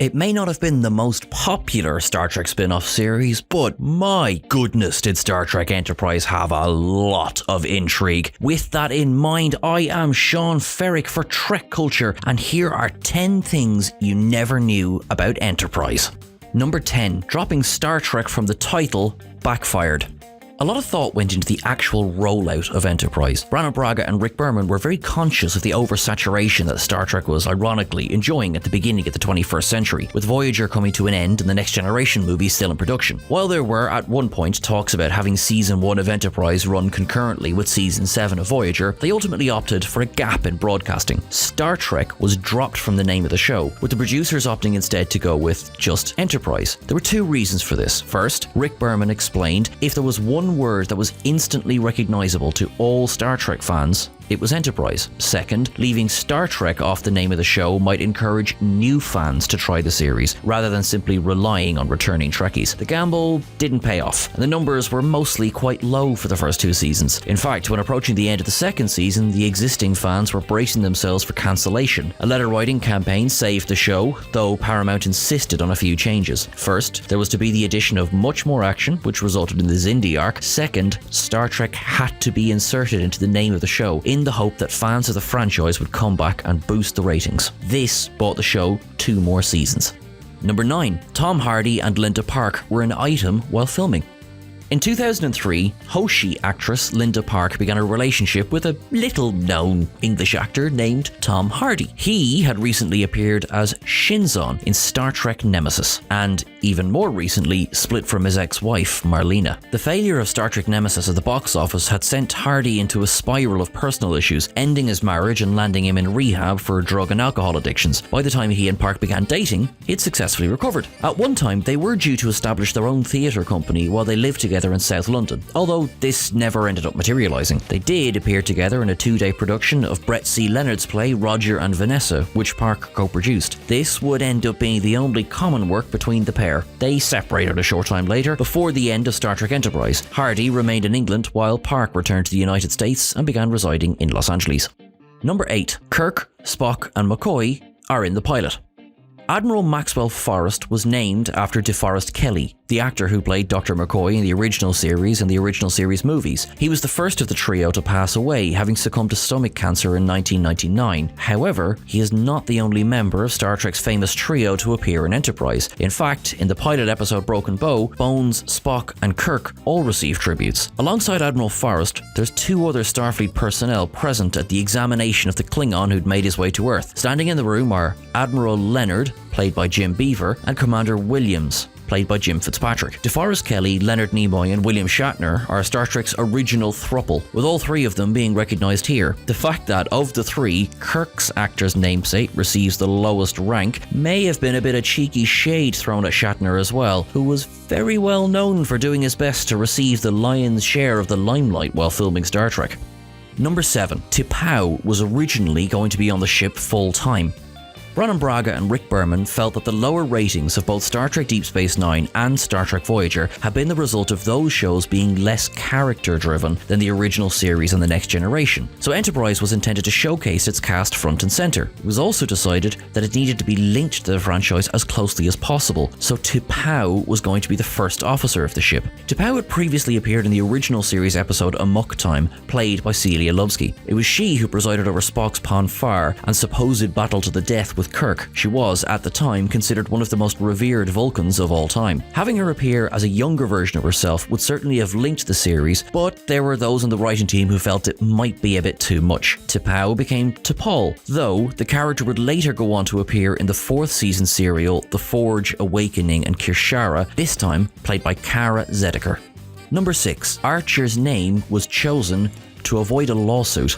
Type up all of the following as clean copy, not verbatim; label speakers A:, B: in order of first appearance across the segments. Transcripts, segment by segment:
A: It may not have been the most popular Star Trek spin-off series, but my goodness did Star Trek Enterprise have a lot of intrigue. With that in mind, I am Sean Ferrick for Trek Culture, and here are 10 things you never knew about Enterprise. Number 10. Dropping Star Trek from the title, backfired. A lot of thought went into the actual rollout of Enterprise. Brannon Braga and Rick Berman were very conscious of the oversaturation that Star Trek was ironically enjoying at the beginning of the 21st century, with Voyager coming to an end and the Next Generation movie still in production. While there were at one point talks about having Season 1 of Enterprise run concurrently with Season 7 of Voyager, they ultimately opted for a gap in broadcasting. Star Trek was dropped from the name of the show, with the producers opting instead to go with just Enterprise. There were two reasons for this. First, Rick Berman explained if there was one word that was instantly recognizable to all Star Trek fans, it was Enterprise. Second, leaving Star Trek off the name of the show might encourage new fans to try the series, rather than simply relying on returning Trekkies. The gamble didn't pay off, and the numbers were mostly quite low for the first two seasons. In fact, when approaching the end of the second season, the existing fans were bracing themselves for cancellation. A letter-writing campaign saved the show, though Paramount insisted on a few changes. First, there was to be the addition of much more action, which resulted in the Xindi arc. Second, Star Trek had to be inserted into the name of the show, in the hope that fans of the franchise would come back and boost the ratings. This bought the show 2 more seasons. Number 9. Tom Hardy and Linda Park were an item while filming. In 2003, Hoshi actress Linda Park began a relationship with a little-known English actor named Tom Hardy. He had recently appeared as Shinzon in Star Trek Nemesis, and even more recently split from his ex-wife, Marlena. The failure of Star Trek Nemesis at the box office had sent Hardy into a spiral of personal issues, ending his marriage and landing him in rehab for drug and alcohol addictions. By the time he and Park began dating, he'd successfully recovered. At one time, they were due to establish their own theatre company while they lived together in South London, although this never ended up materialising. They did appear together in a 2-day production of Brett C. Leonard's play Roger and Vanessa, which Park co-produced. This would end up being the only common work between the pair. They separated a short time later, before the end of Star Trek Enterprise. Hardy remained in England while Park returned to the United States and began residing in Los Angeles. Number 8. Kirk, Spock and McCoy are in the pilot. Admiral Maxwell Forrest was named after DeForest Kelley, the actor who played Dr. McCoy in the original series and the original series movies. He was the first of the trio to pass away, having succumbed to stomach cancer in 1999. However, he is not the only member of Star Trek's famous trio to appear in Enterprise. In fact, in the pilot episode Broken Bow, Bones, Spock and Kirk all received tributes. Alongside Admiral Forrest, there's 2 other Starfleet personnel present at the examination of the Klingon who'd made his way to Earth. Standing in the room are Admiral Leonard, played by Jim Beaver, and Commander Williams, played by Jim Fitzpatrick. DeForest Kelley, Leonard Nimoy and William Shatner are Star Trek's original throuple, with all 3 of them being recognised here. The fact that, of the 3, Kirk's actor's namesake receives the lowest rank may have been a bit of cheeky shade thrown at Shatner as well, who was very well known for doing his best to receive the lion's share of the limelight while filming Star Trek. Number 7. T'Pau was originally going to be on the ship full-time. Brannon Braga and Rick Berman felt that the lower ratings of both Star Trek Deep Space Nine and Star Trek Voyager had been the result of those shows being less character-driven than the original series and the Next Generation. So Enterprise was intended to showcase its cast front and center. It was also decided that it needed to be linked to the franchise as closely as possible, so T'Pau was going to be the first officer of the ship. T'Pau had previously appeared in the original series episode Amok Time, played by Celia Lovsky. It was she who presided over Spock's Pon farr and supposed battle to the death with Kirk. She was, at the time, considered one of the most revered Vulcans of all time. Having her appear as a younger version of herself would certainly have linked the series, but there were those on the writing team who felt it might be a bit too much. T'Pau became T'Pol, though the character would later go on to appear in the 4th season serial The Forge, Awakening and Kirshara, this time played by Kara Zediker. Number 6. Archer's name was chosen to avoid a lawsuit.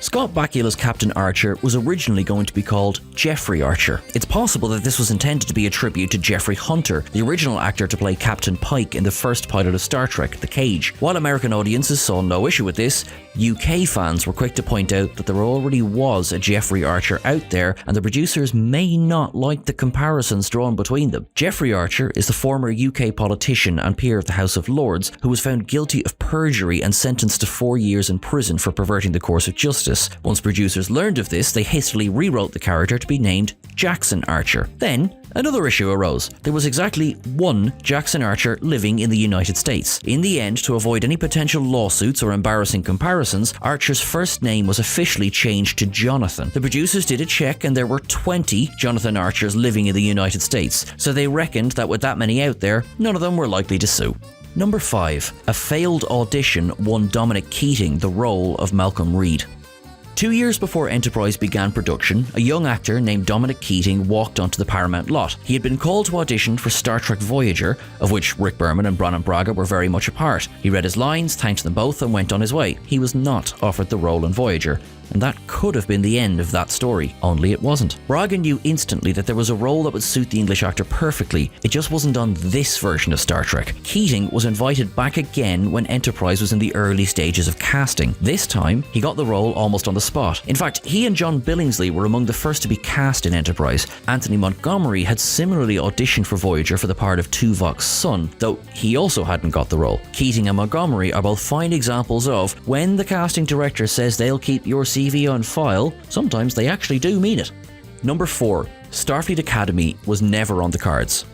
A: Scott Bakula's Captain Archer was originally going to be called Jeffrey Archer. It's possible that this was intended to be a tribute to Jeffrey Hunter, the original actor to play Captain Pike in the first pilot of Star Trek, The Cage. While American audiences saw no issue with this, UK fans were quick to point out that there already was a Jeffrey Archer out there, and the producers may not like the comparisons drawn between them. Jeffrey Archer is the former UK politician and peer of the House of Lords who was found guilty of perjury and sentenced to 4 years in prison for perverting the course of justice. Justice. Once producers learned of this, they hastily rewrote the character to be named Jackson Archer. Then, another issue arose. There was exactly one Jackson Archer living in the United States. In the end, to avoid any potential lawsuits or embarrassing comparisons, Archer's first name was officially changed to Jonathan. The producers did a check and there were 20 Jonathan Archers living in the United States, so they reckoned that with that many out there, none of them were likely to sue. Number 5. A failed audition won Dominic Keating the role of Malcolm Reed. 2 years before Enterprise began production, a young actor named Dominic Keating walked onto the Paramount lot. He had been called to audition for Star Trek Voyager, of which Rick Berman and Brannon Braga were very much a part. He read his lines, thanked them both, and went on his way. He was not offered the role in Voyager, and that could have been the end of that story, only it wasn't. Braga knew instantly that there was a role that would suit the English actor perfectly, it just wasn't on this version of Star Trek. Keating was invited back again when Enterprise was in the early stages of casting. This time, he got the role almost on the spot. In fact, he and John Billingsley were among the first to be cast in Enterprise. Anthony Montgomery had similarly auditioned for Voyager for the part of Tuvok's son, though he also hadn't got the role. Keating and Montgomery are both fine examples of when the casting director says they'll keep your CV on file, sometimes they actually do mean it. Number 4. Starfleet Academy was never on the cards.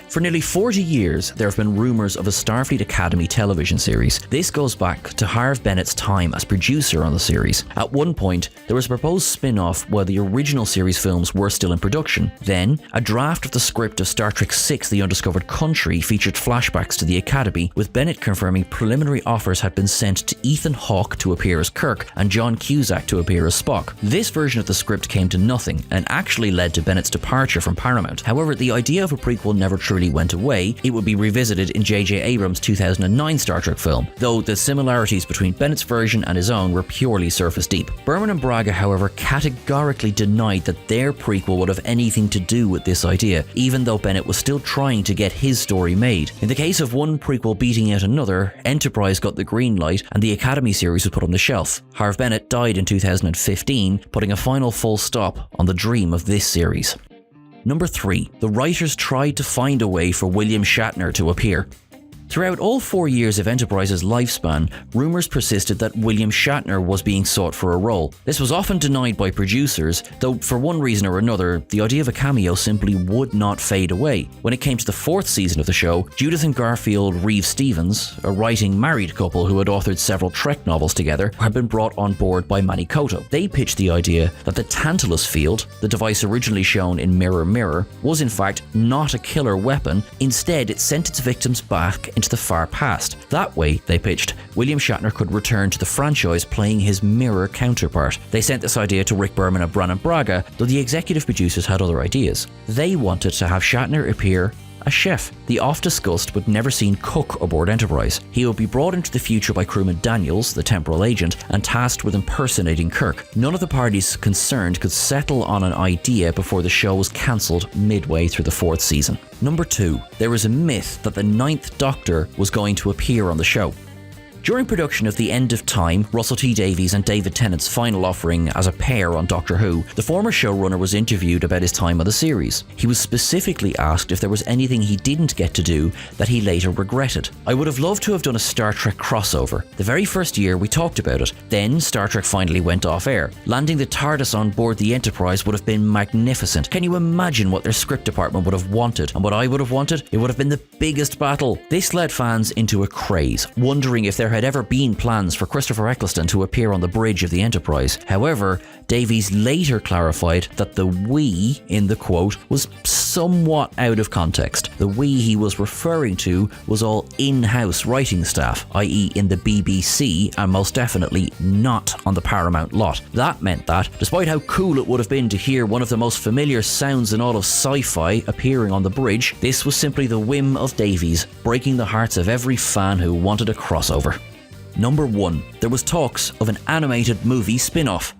A: For nearly 40 years, there have been rumours of a Starfleet Academy television series. This goes back to Harve Bennett's time as producer on the series. At one point, there was a proposed spin-off while the original series films were still in production. Then, a draft of the script of Star Trek VI: The Undiscovered Country featured flashbacks to the Academy, with Bennett confirming preliminary offers had been sent to Ethan Hawke to appear as Kirk and John Cusack to appear as Spock. This version of the script came to nothing and actually led to Bennett's departure from Paramount. However, the idea of a prequel never truly went away. It would be revisited in J.J. Abrams' 2009 Star Trek film, though the similarities between Bennett's version and his own were purely surface deep. Berman and Braga, however, categorically denied that their prequel would have anything to do with this idea, even though Bennett was still trying to get his story made. In the case of one prequel beating out another, Enterprise got the green light and the Academy series was put on the shelf. Harve Bennett died in 2015, putting a final full stop on the dream of this series. Number 3. The writers tried to find a way for William Shatner to appear. Throughout all 4 years of Enterprise's lifespan, rumours persisted that William Shatner was being sought for a role. This was often denied by producers, though for one reason or another, the idea of a cameo simply would not fade away. When it came to the 4th season of the show, Judith and Garfield Reeve Stevens, a writing married couple who had authored several Trek novels together, had been brought on board by Manny Coto. They pitched the idea that the Tantalus field, the device originally shown in Mirror Mirror, was in fact not a killer weapon. Instead, it sent its victims back into the far past. That way, they pitched, William Shatner could return to the franchise playing his mirror counterpart. They sent this idea to Rick Berman and Brannon Braga, though the executive producers had other ideas. They wanted to have Shatner appear as chef, the oft-discussed but never-seen cook aboard Enterprise. He would be brought into the future by crewman Daniels, the temporal agent, and tasked with impersonating Kirk. None of the parties concerned could settle on an idea before the show was cancelled midway through the 4th season. Number 2. There is a myth that the 9th Doctor was going to appear on the show. During production of The End of Time, Russell T Davies and David Tennant's final offering as a pair on Doctor Who, the former showrunner was interviewed about his time on the series. He was specifically asked if there was anything he didn't get to do that he later regretted. I would have loved to have done a Star Trek crossover. The very first year we talked about it. Then Star Trek finally went off air. Landing the TARDIS on board the Enterprise would have been magnificent. Can you imagine what their script department would have wanted? And what I would have wanted? It would have been the biggest battle. This led fans into a craze, wondering if there had ever been plans for Christopher Eccleston to appear on the bridge of the Enterprise. However, Davies later clarified that the "we" in the quote was somewhat out of context. The "we" he was referring to was all in-house writing staff, i.e. in the BBC, and most definitely not on the Paramount lot. That meant that, despite how cool it would have been to hear one of the most familiar sounds in all of sci-fi appearing on the bridge, this was simply the whim of Davies, breaking the hearts of every fan who wanted a crossover. Number 1. There was talks of an animated movie spin-off.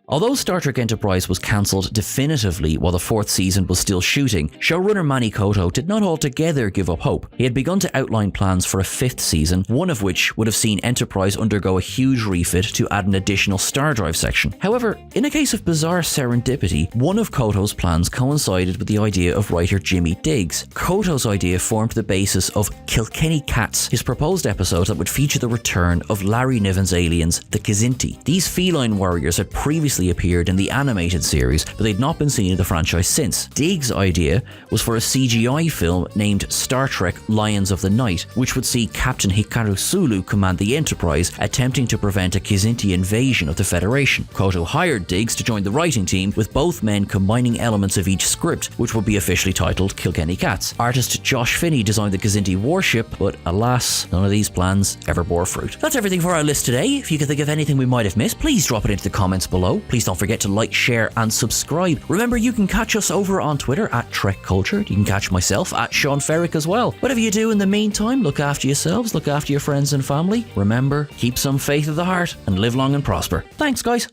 A: Although Star Trek Enterprise was cancelled definitively while the 4th season was still shooting, showrunner Manny Coto did not altogether give up hope. He had begun to outline plans for a 5th season, one of which would have seen Enterprise undergo a huge refit to add an additional star drive section. However, in a case of bizarre serendipity, one of Coto's plans coincided with the idea of writer Jimmy Diggs. Coto's idea formed the basis of Kilkenny Cats, his proposed episode that would feature the return of Larry Niven's aliens, the Kzinti. These feline warriors had previously appeared in the animated series, but they'd not been seen in the franchise since. Diggs' idea was for a CGI film named Star Trek Lions of the Night, which would see Captain Hikaru Sulu command the Enterprise, attempting to prevent a Kzinti invasion of the Federation. Coto hired Diggs to join the writing team, with both men combining elements of each script, which would be officially titled Kilkenny Cats. Artist Josh Finney designed the Kzinti warship, but alas, none of these plans ever bore fruit. That's everything for our list today. If you can think of anything we might have missed, please drop it into the comments below. Please don't forget to like, share and subscribe. Remember, you can catch us over on Twitter at Trek Cultured. You can catch myself at Sean Ferrick as well. Whatever you do in the meantime, look after yourselves, look after your friends and family. Remember, keep some faith of the heart and live long and prosper. Thanks, guys.